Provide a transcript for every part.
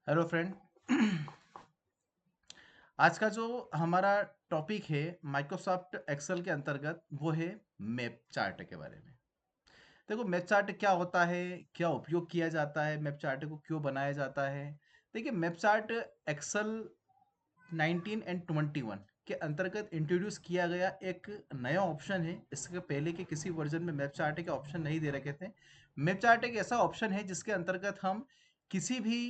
Hello friend. आज का जो हमारा टॉपिक है माइक्रोसॉफ्ट एक्सेल के अंतर्गत वो है मैप चार्ट के बारे में। देखो, मैप चार्ट क्या होता है, क्या उपयोग किया जाता है, मैप चार्ट को क्यों बनाया जाता है। देखिए, मैप चार्ट एक्सेल 19 एंड 21 के अंतर्गत इंट्रोड्यूस किया गया एक नया ऑप्शन है। इसके पहले के किसी वर्जन में मैप चार्ट के ऑप्शन नहीं दे रखे थे। मैप चार्ट एक ऐसा ऑप्शन है जिसके अंतर्गत हम किसी भी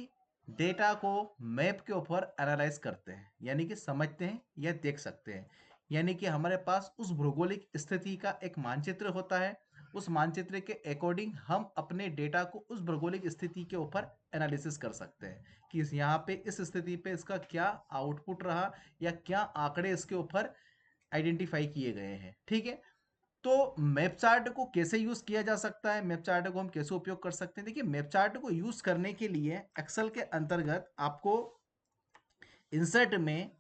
डेटा को मैप के ऊपर एनालाइज करते हैं, यानी कि समझते हैं या देख सकते हैं। यानी कि हमारे पास उस भौगोलिक स्थिति का एक मानचित्र होता है। उस मानचित्र के अकॉर्डिंग हम अपने डेटा को उस भौगोलिक स्थिति के ऊपर एनालिसिस कर सकते हैं कि यहाँ पे इस स्थिति पे इसका क्या आउटपुट रहा या क्या आंकड़े इसके ऊपर आइडेंटिफाई किए गए हैं। ठीक है। तो मैप चार्ट को कैसे यूज किया जा सकता है, मैप चार्ट को हम कैसे उपयोग कर सकते हैं। देखिए, मैप चार्ट को यूज करने के लिए एक्सेल के अंतर्गत आपको इंसर्ट में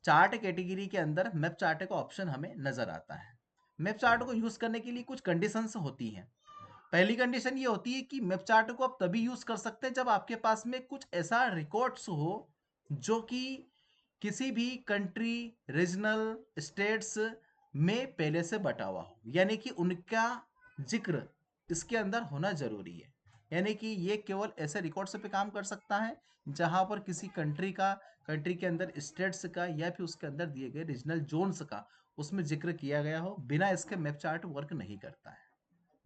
चार्ट कैटेगरी के अंदर मैप चार्ट का ऑप्शन हमें नजर आता है। मैप चार्ट को यूज करने के लिए कुछ कंडीशंस होती हैं। पहली कंडीशन ये होती है कि मैप चार्ट को आप तभी यूज कर सकते हैं जब आपके पास में कुछ ऐसा रिकॉर्ड्स हो जो कि किसी भी कंट्री, रीजनल, स्टेट्स में पहले से बटा हुआ हो, यानी कि उनका जिक्र इसके अंदर होना जरूरी है। यानी कि ये केवल ऐसे रिकॉर्ड्स पे काम कर सकता है जहां पर किसी कंट्री के अंदर स्टेट्स का या फिर उसके अंदर दिए गए रीजनल जोन्स का उसमें जिक्र किया गया हो। बिना इसके मैप चार्ट वर्क नहीं करता है।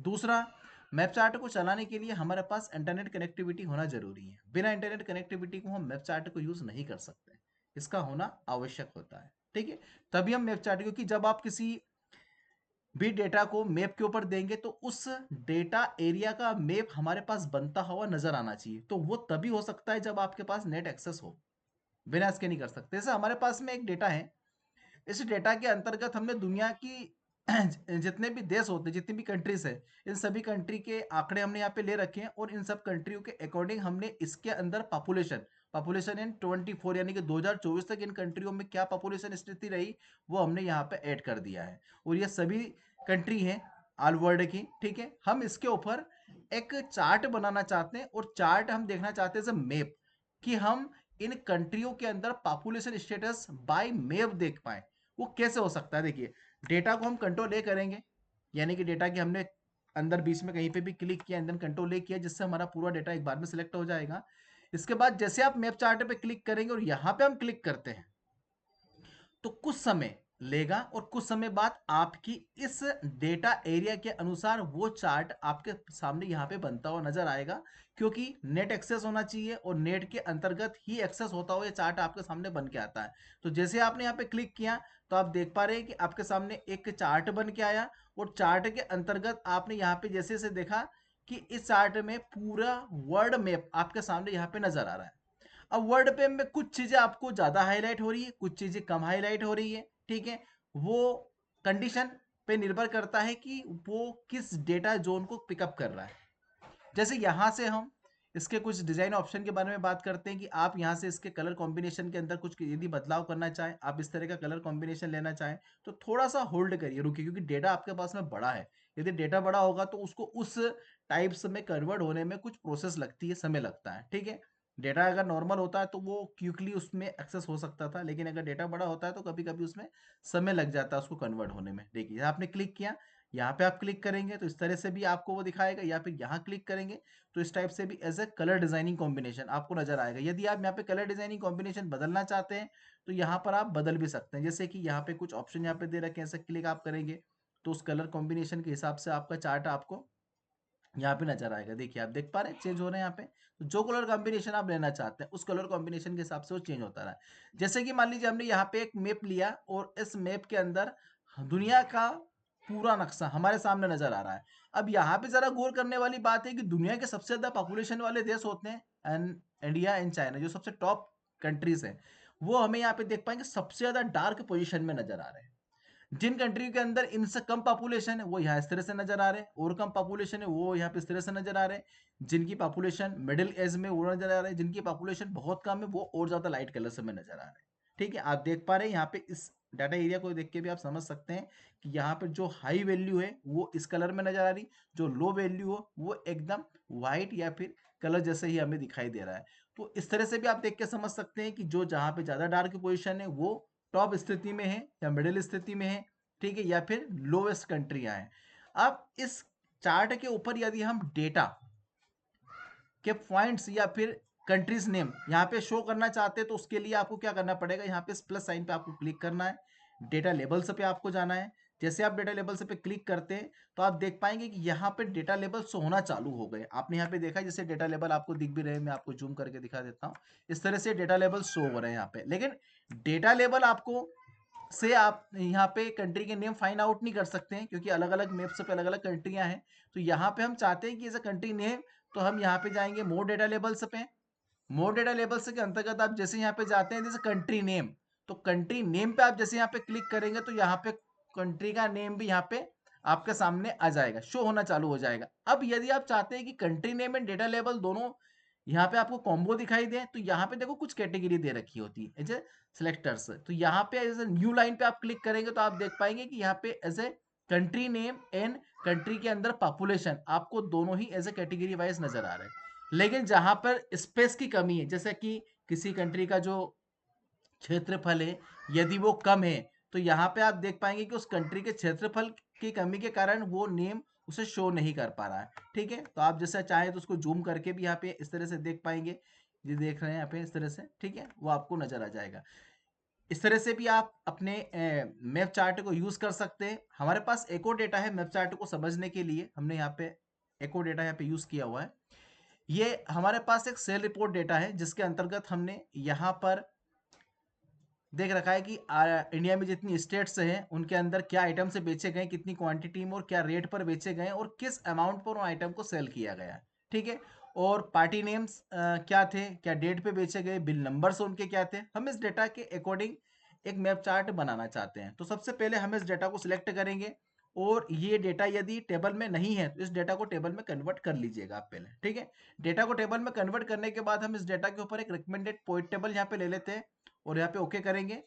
दूसरा, मैप चार्ट को चलाने के लिए हमारे पास इंटरनेट कनेक्टिविटी होना जरूरी है। बिना इंटरनेट कनेक्टिविटी को हम मैप चार्ट को यूज नहीं कर सकते। इसका होना आवश्यक होता है। ठीक है। तभी हम मैप चार्ट, क्योंकि जब आप किसी भी डेटा को मैप के ऊपर देंगे तो उस डेटा एरिया का मैप हमारे पास बनता हुआ नजर आना चाहिए। तो वो तभी हो सकता है जब आपके पास नेट एक्सेस हो। बिना इसके नहीं कर सकते। जैसे हमारे पास में एक डेटा है, इस डेटा के अंतर्गत हमने दुनिया की जितने भी देश होते हैं, जितनी भी कंट्रीज है, इन सभी कंट्री के आंकड़े हमने यहाँ पे ले रखे हैं और इन सब कंट्रियों के अकॉर्डिंग हमने इसके अंदर पॉपुलेशन पॉपुलेशन इन 24 यानी कि 2024 तक इन कंट्रियों में क्या पॉपुलेशन स्थिति रही वो हमने यहाँ पे ऐड कर दिया है। और ये सभी कंट्री हैं ऑल वर्ल्ड की। ठीक है। हम इसके ऊपर एक चार्ट बनाना चाहते हैं और चार्ट हम देखना चाहते हैं मैप, कि हम इन कंट्रियों के अंदर पॉपुलेशन स्टेटस बाय मैप देख पाए। वो कैसे हो सकता है? देखिए, डेटा को हम कंट्रोल ए करेंगे, यानी कि डेटा की हमने अंदर बीच में कहीं पे भी क्लिक किया, अंदर कंट्रोल ए किया, जिससे हमारा पूरा डेटा एक बार में सिलेक्ट हो जाएगा। इसके बाद जैसे आप मैप चार्ट पे क्लिक करेंगे और यहाँ पे हम क्लिक करते हैं तो कुछ समय लेगा और कुछ समय बाद आपकी इस डेटा एरिया के अनुसार वो चार्ट आपके सामने यहाँ पे बनता हुआ नजर आएगा। क्योंकि नेट एक्सेस होना चाहिए और नेट के अंतर्गत ही एक्सेस होता हुआ ये चार्ट आपके सामने बन के आता है। तो जैसे आपने यहाँ पे क्लिक किया तो आप देख पा रहे हैं कि आपके सामने एक चार्ट बन के आया और चार्ट के अंतर्गत आपने यहाँ पे जैसे से देखा कि इस चार्ट में पूरा वर्ल्ड मैप आपके सामने यहाँ पे नजर आ रहा है। अब वर्ड पे में कुछ चीजें आपको ज्यादा हाईलाइट हो रही है, कुछ चीजें कम हाईलाइट हो रही है। ठीक है। वो कंडीशन पे निर्भर करता है कि वो किस डेटा जोन को पिकअप कर रहा है। जैसे यहां से हम इसके कुछ डिजाइन ऑप्शन के बारे में बात करते हैं कि आप यहां से इसके कलर कॉम्बिनेशन के अंदर कुछ यदि बदलाव करना चाहें, आप इस तरह का कलर कॉम्बिनेशन लेना चाहें तो थोड़ा सा होल्ड करिए, रुकिए, क्योंकि डेटा आपके पास में बड़ा है। यदि डेटा बड़ा होगा तो उसको उस टाइप्स में कन्वर्ट होने में कुछ प्रोसेस लगती है, समय लगता है। ठीक है। डेटा अगर नॉर्मल होता है तो वो क्विकली उसमें एक्सेस हो सकता था, लेकिन अगर डेटा बड़ा होता है तो कभी कभी उसमें समय लग जाता है उसको कन्वर्ट होने में। देखिए, आपने क्लिक किया, यहाँ पे आप क्लिक करेंगे तो इस तरह से भी आपको वो दिखाएगा, या फिर यहाँ क्लिक करेंगे तो इस टाइप से भी as a colour designing combination आपको नजर आएगा। यदि आप यहाँ पे कलर डिजाइनिंग कॉम्बिनेशन बदलना चाहते हैं तो यहाँ पर आप बदल भी सकते हैं। जैसे कि यहाँ पे कुछ ऑप्शन यहाँ पे दे रखे हैं, ऐसे क्लिक आप करेंगे तो उस कलर कॉम्बिनेशन के हिसाब से आपका चार्ट आपको यहाँ पे नजर आएगा। देखिए, आप देख पा रहे हैं चेंज हो रहे हैं यहाँ पे। तो जो कलर कॉम्बिनेशन आप लेना चाहते हैं उस कलर कॉम्बिनेशन के हिसाब से वो चेंज होता रहा है। जैसे कि मान लीजिए हमने यहाँ पे एक मैप लिया और इस मैप के अंदर दुनिया का पूरा नक्शा हमारे सामने नजर आ रहा है। अब यहाँ पे जरा गौर करने वाली बात है कि दुनिया के सबसे ज्यादा पॉपुलेशन वाले देश होते हैं एंड इंडिया एंड चाइना, जो सबसे टॉप कंट्रीज हैं, वो हमें यहाँ पे देख पाएंगे सबसे ज्यादा डार्क पोजिशन में नजर आ रहे हैं। जिन कंट्री के अंदर इनसे कम पॉपुलेशन है वो यहाँ इस तरह से नजर आ रहे हैं, और कम पॉपुलेशन है वो यहाँ पे इस तरह से नजर आ रहे हैं। जिनकी पॉपुलेशन मिडिल एज में वो नजर आ रहे हैं, जिनकी पॉपुलेशन बहुत कम है वो और ज्यादा लाइट कलर से में नजर आ रहे हैं। ठीक है। आप देख पा रहे हैं यहाँ पे इस डाटा एरिया को देख के भी आप समझ सकते हैं कि यहाँ पे जो हाई वैल्यू है वो इस कलर में नजर आ रही, जो लो वैल्यू हो वो एकदम व्हाइट या फिर कलर जैसे ही हमें दिखाई दे रहा है। तो इस तरह से भी आप देख के समझ सकते हैं कि जो जहाँ पे ज़्यादा डार्क पोजीशन है वो टॉप स्थिति में है या मिडिल स्थिति में है, ठीक है, या फिर लोवेस्ट कंट्रियाँ हैं। अब इस चार्ट के ऊपर यदि हम डेटा के पॉइंट्स या फिर कंट्रीज नेम यहाँ पे शो करना चाहते हैं तो उसके लिए आपको क्या करना पड़ेगा, यहाँ पे इस प्लस साइन पे आपको क्लिक करना है, डेटा लेबल्स पे आपको जाना है। जैसे आप डेटा लेबल्स पे क्लिक करते हैं तो आप देख पाएंगे कि यहाँ पे डेटा लेबल शो होना चालू हो गए। आपने यहाँ पे देखा जैसे डेटा लेबल आपको दिख भी रहे, मैं आपको जूम करके दिखा देता हूँ। इस तरह से डेटा लेबल शो हो रहे हैं यहाँ पे, लेकिन डेटा लेबल आपको से आप यहाँ पे कंट्री के नेम फाइंड आउट नहीं कर सकते हैं क्योंकि अलग अलग मैप्स पे अलग अलग कंट्रियां हैं। तो यहाँ पे हम चाहते हैं कि एज अ कंट्री नेम, तो हम यहाँ पे जाएंगे मोर डेटा लेबल्स पे। मोर डेटा लेबल्स के अंतर्गत आप जैसे यहाँ पे जाते हैं जैसे कंट्री नेम, तो कंट्री नेम पे आप जैसे यहाँ पे क्लिक करेंगे तो यहाँ पे कंट्री का नेम भी यहाँ पे आपके सामने आ जाएगा, शो होना चालू हो जाएगा। अब यदि आप चाहते हैं कि country name and data label दोनों यहाँ पे आपको कॉम्बो दिखाई दे, तो यहाँ पे देखो कुछ कैटेगरी दे रखी होती है एज ए सिलेक्टर्स। तो यहाँ पे एज ए न्यू लाइन पे आप क्लिक करेंगे तो आप देख पाएंगे कि यहाँ पे as a country name and country के अंदर पॉपुलेशन आपको दोनों ही एज ए कैटेगरी वाइज नजर आ रहे हैं। लेकिन जहां पर स्पेस की कमी है, जैसे कि किसी कंट्री का जो क्षेत्रफल है यदि वो कम है, तो यहाँ पे आप देख पाएंगे कि उस कंट्री के क्षेत्रफल की कमी के कारण वो नेम उसे शो नहीं कर पा रहा है। ठीक है, तो आप जैसा चाहें तो उसको जूम करके भी यहाँ पे इस तरह से देख पाएंगे, ये देख रहे हैं यहाँ पे इस तरह से, ठीक है, वो आपको नजर आ जाएगा। इस तरह से भी आप अपने मैप चार्ट को यूज कर सकते हैं। हमारे पास एको डेटा है मैप चार्ट को समझने के लिए, हमने यहाँ पे एको डेटा यहाँ पे यूज किया हुआ है। ये हमारे पास एक सेल रिपोर्ट डेटा है जिसके अंतर्गत हमने यहाँ पर देख रखा है कि इंडिया में जितनी स्टेट्स हैं उनके अंदर क्या आइटम से बेचे गए, कितनी क्वांटिटी में और क्या रेट पर बेचे गए और किस अमाउंट पर उन आइटम को सेल किया गया। ठीक है, और पार्टी नेम्स क्या थे, क्या डेट पे बेचे गए, बिल नंबर्स उनके क्या थे। हम इस डेटा के अकॉर्डिंग एक मैप चार्ट बनाना चाहते हैं। तो सबसे पहले हम इस डेटा को सिलेक्ट करेंगे और ये डेटा यदि टेबल में नहीं है तो इस डेटा को टेबल में कन्वर्ट कर लीजिएगा आप पहले। ठीक है, डेटा को टेबल में कन्वर्ट करने के बाद हम इस डेटा के ऊपर एक रिकमेंडेड पॉइंट टेबल यहाँ पे ले लेते हैं और यहाँ पे ओके करेंगे।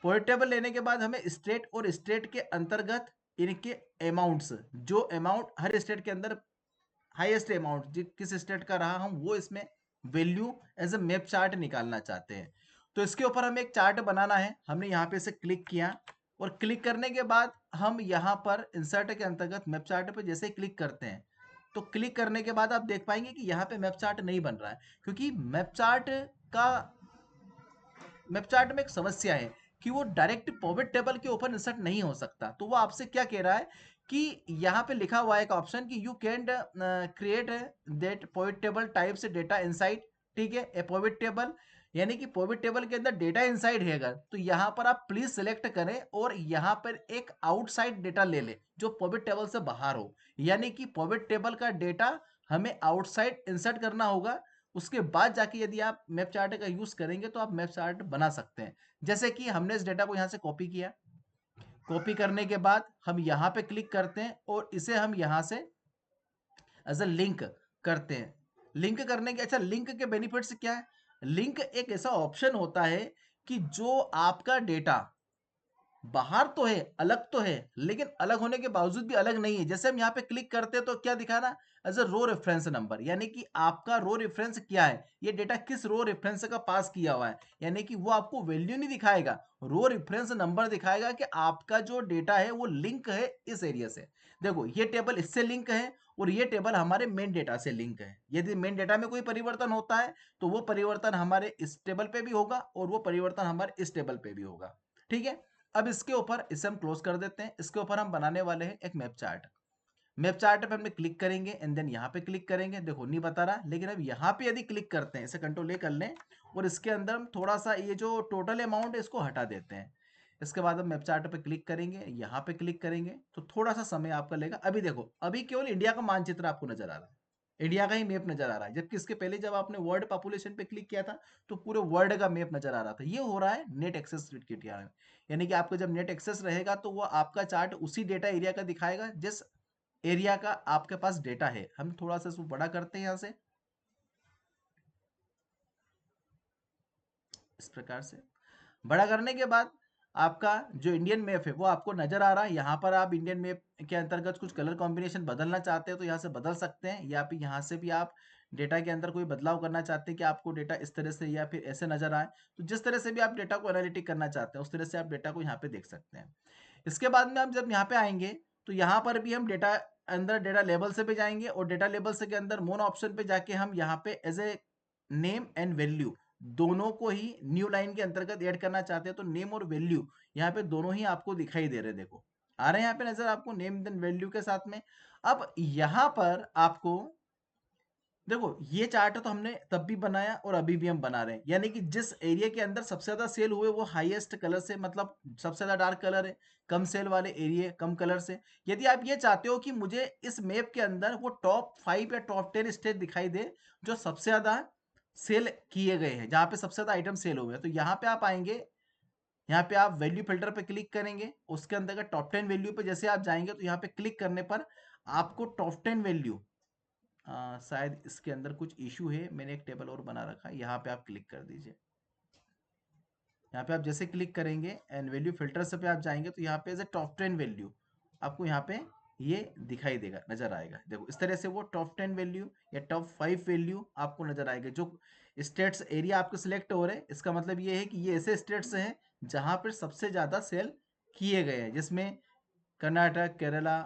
पॉइंट टेबल लेने के बाद हमें स्टेट और स्टेट के अंतर्गत इनके अमाउंट्स, जो अमाउंट हर स्टेट के अंदर हाईएस्ट अमाउंट किस स्टेट का रहा, हम वो इसमें value as a map chart निकालना चाहते हैं। तो इसके ऊपर हमें एक चार्ट बनाना है। हमने यहाँ पे इसे क्लिक किया और क्लिक करने के बाद हम यहाँ पर इंसर्ट के अंतर्गत मैप चार्ट पे जैसे क्लिक करते हैं तो क्लिक करने के बाद आप देख पाएंगे कि यहाँ पे मैप चार्ट नहीं बन रहा है क्योंकि का मैप चार्ट में एक समस्या है कि वो डायरेक्ट पॉवेट टेबल के ऊपर इंसर्ट नहीं हो सकता। तो वो आपसे क्या कह रहा है कि यहाँ पे लिखा हुआ है एक ऑप्शन कि you can create that pivot table type से डेटा इनसाइड। ठीक है, ए पॉवेट टेबल यानी कि पॉवेट टेबल के अंदर डेटा इनसाइड है अगर, तो यहाँ पर आप प्लीज सिलेक्ट करें और यहाँ पर एक आउटसाइड डेटा ले ले जो पॉवेट टेबल से बाहर हो। यानी कि पॉवेट टेबल का डेटा हमें आउटसाइड इंसर्ट करना होगा। उसके बाद जाके यदि आप मैप चार्ट का यूज करेंगे तो आप मैप चार्ट बना सकते हैं। जैसे कि हमने इस डेटा को यहाँ से कॉपी किया, कॉपी करने के बाद हम यहाँ पे क्लिक करते हैं और इसे हम यहाँ से एज अ लिंक करते हैं। लिंक करने के अच्छा लिंक के बेनिफिट्स क्या है, लिंक एक ऐसा ऑप्शन होता है कि जो आपका डेटा बाहर तो है, अलग तो है, लेकिन अलग होने के बावजूद भी अलग नहीं है। जैसे हम यहाँ पे क्लिक करते हैं तो क्या दिखा रहा है as a row reference number, यानी कि आपका रो रेफरेंस क्या है, ये डेटा किस रो रेफरेंस का पास किया हुआ है। यानी कि वो आपको वैल्यू नहीं दिखाएगा, रो रेफरेंस नंबर दिखाएगा कि आपका जो डेटा है वो लिंक है इस एरिया से। देखो ये टेबल इससे लिंक है और ये टेबल हमारे मेन डेटा से लिंक है। यदि मेन डेटा में कोई परिवर्तन होता है तो वो परिवर्तन हमारे इस टेबल पे भी होगा और वो परिवर्तन हमारे इस टेबल पे भी होगा। ठीक है, अब इसके ऊपर इसे हम क्लोज कर देते हैं। इसके ऊपर हम बनाने वाले हैं एक मैप चार्ट। मैप चार्ट पे हमने क्लिक करेंगे एंड देन यहाँ पे क्लिक करेंगे। देखो नहीं बता रहा, लेकिन अब यहाँ पे यदि क्लिक करते हैं, इसे कंट्रोल ए कर लें और इसके अंदर हम थोड़ा सा ये जो टोटल अमाउंट है इसको हटा देते हैं। इसके बाद हम मैप चार्ट पे क्लिक करेंगे, यहाँ पे क्लिक करेंगे तो थोड़ा सा समय आपका लेगा। अभी देखो अभी केवल इंडिया का मानचित्र आपको नजर आ रहा है, इंडिया का ही मैप नजर आ रहा है, जबकि इसके पहले जब आपने वर्ल्ड पॉपुलेशन पे क्लिक किया था तो पूरे वर्ल्ड का मैप नजर आ रहा था। ये हो रहा है नेट एक्सेस क्राइटेरिया में, यानी कि आपको जब नेट एक्सेस रहेगा तो वो आपका चार्ट उसी डेटा एरिया का दिखाएगा जिस एरिया का आपके पास डेटा है। हम थोड़ा सा इसको बड़ा करते हैं यहाँ से, इस प्रकार से बड़ा करने के बाद आपका जो इंडियन मैप है वो आपको नजर आ रहा है। यहाँ पर आप इंडियन मैप के अंतर्गत कुछ कलर कॉम्बिनेशन बदलना चाहते हैं तो यहाँ से बदल सकते हैं, या फिर यहाँ से भी आप डेटा के अंदर कोई बदलाव करना चाहते हैं कि आपको डेटा इस तरह से या फिर ऐसे नजर आए, तो जिस तरह से भी आप डेटा को एनालिटिक करना चाहते हैं उस तरह से आप डेटा को यहाँ पे देख सकते हैं। इसके बाद में आप जब यहाँ पे आएंगे तो यहाँ पर भी हम डेटा अंदर डेटा लेबल से पे जाएंगे और डेटा लेबल से के अंदर मोन ऑप्शन पे जाके हम यहाँ पे as a name and value दोनों को ही न्यू लाइन के अंतर्गत ऐड करना चाहते हैं, तो नेम और वैल्यू यहाँ पे दोनों ही आपको दिखाई दे रहे हैं। देखो आ रहे हैं यहाँ पे नजर आपको नेम देन वैल्यू के साथ में। अब यहाँ पर आपको देखो ये चार्ट तो हमने तब भी बनाया और अभी भी हम बना रहे हैं, यानी कि जिस एरिया के अंदर सबसे ज्यादा सेल हुए वो हाईएस्ट कलर से, मतलब सबसे ज्यादा डार्क कलर है, कम सेल वाले एरिया कम कलर से। यदि आप ये चाहते हो कि मुझे इस मैप के अंदर वो टॉप 5 या टॉप 10 स्टेट दिखाई दे जो सबसे ज्यादा सेल किए गए हैं, जहां पे सबसे ज्यादा आइटम सेल हुए हैं, तो यहाँ पे आप आएंगे, यहाँ पे आप वैल्यू फिल्टर पे क्लिक करेंगे, उसके अंदर टॉप 10 वैल्यू पे जैसे आप जाएंगे तो यहाँ पे क्लिक करने पर आपको टॉप 10 वैल्यू, शायद इसके अंदर कुछ इशू है, मैंने एक टेबल और बना रखा है, यहाँ पे आप क्लिक कर दीजिए। यहाँ पे आप जैसे क्लिक करेंगे एंड वैल्यू फिल्टर से पे आप जाएंगे तो यहाँ पे एज ए टॉप 10 वैल्यू आपको यहाँ पे ये दिखाई देगा, नजर आएगा। देखो इस तरह से वो टॉप 10 वैल्यू या टॉप 5 वैल्यू आपको नजर आएगा। जो स्टेट्स एरिया आपको सिलेक्ट हो रहे हैं, इसका मतलब ये है कि ये ऐसे स्टेट्स हैं जहाँ पर सबसे ज्यादा सेल किए गए हैं, जिसमें कर्नाटक, केरला,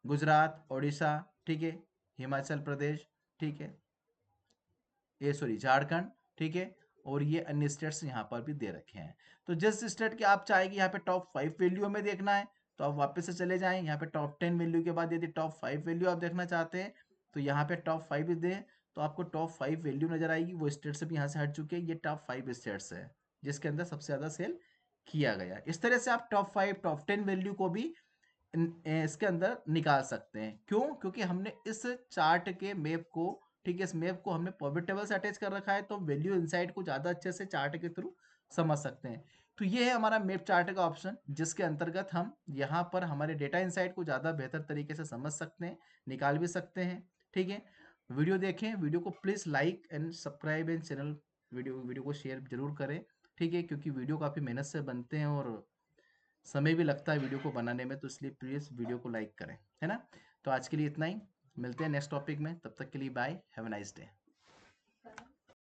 गुजरात, उड़ीसा, ठीक है, हिमाचल प्रदेश, ठीक है, ये सॉरी झारखंड, ठीक है, और ये अन्य स्टेट्स यहाँ पर भी दे रखे हैं। तो जिस स्टेट के आप चाहेंगे यहाँ पे टॉप 5 वैल्यू में देखना है तो आप वापस से चले जाएं, यहाँ पे टॉप 10 वैल्यू के बाद यदि टॉप 5 वैल्यू आप देखना चाहते हैं तो यहाँ पे टॉप 5 दें, तो आपको टॉप 5 वैल्यू नजर आएगी। वो स्टेट से भी यहाँ से हट चुके हैं, ये टॉप 5 स्टेट्स है जिसके अंदर सबसे ज्यादा सेल किया गया। इस तरह से आप टॉप 5 टॉप 10 वैल्यू को भी इसके अंदर निकाल सकते हैं। क्यों? क्योंकि हमने इस चार्ट के मैप को, ठीक है, इस मैप को हमने पॉवर टेबल से अटैच कर रखा है, तो वैल्यू इनसाइट को ज़्यादा अच्छे से चार्ट के थ्रू समझ सकते हैं। तो ये है हमारा मैप चार्ट का ऑप्शन, जिसके अंतर्गत हम यहाँ पर हमारे डेटा इनसाइट को ज़्यादा बेहतर तरीके से समझ सकते हैं, निकाल भी सकते हैं। ठीक है, वीडियो देखें, वीडियो को please like and subscribe and channel video को शेयर जरूर करें। ठीक है, क्योंकि वीडियो काफ़ी मेहनत से बनते हैं और समय भी लगता है वीडियो को बनाने में, तो इसलिए प्लीज़ वीडियो को लाइक करें, है ना। तो आज के लिए इतना ही, मिलते हैं नेक्स्ट टॉपिक में, तब तक के लिए bye, have a nice day.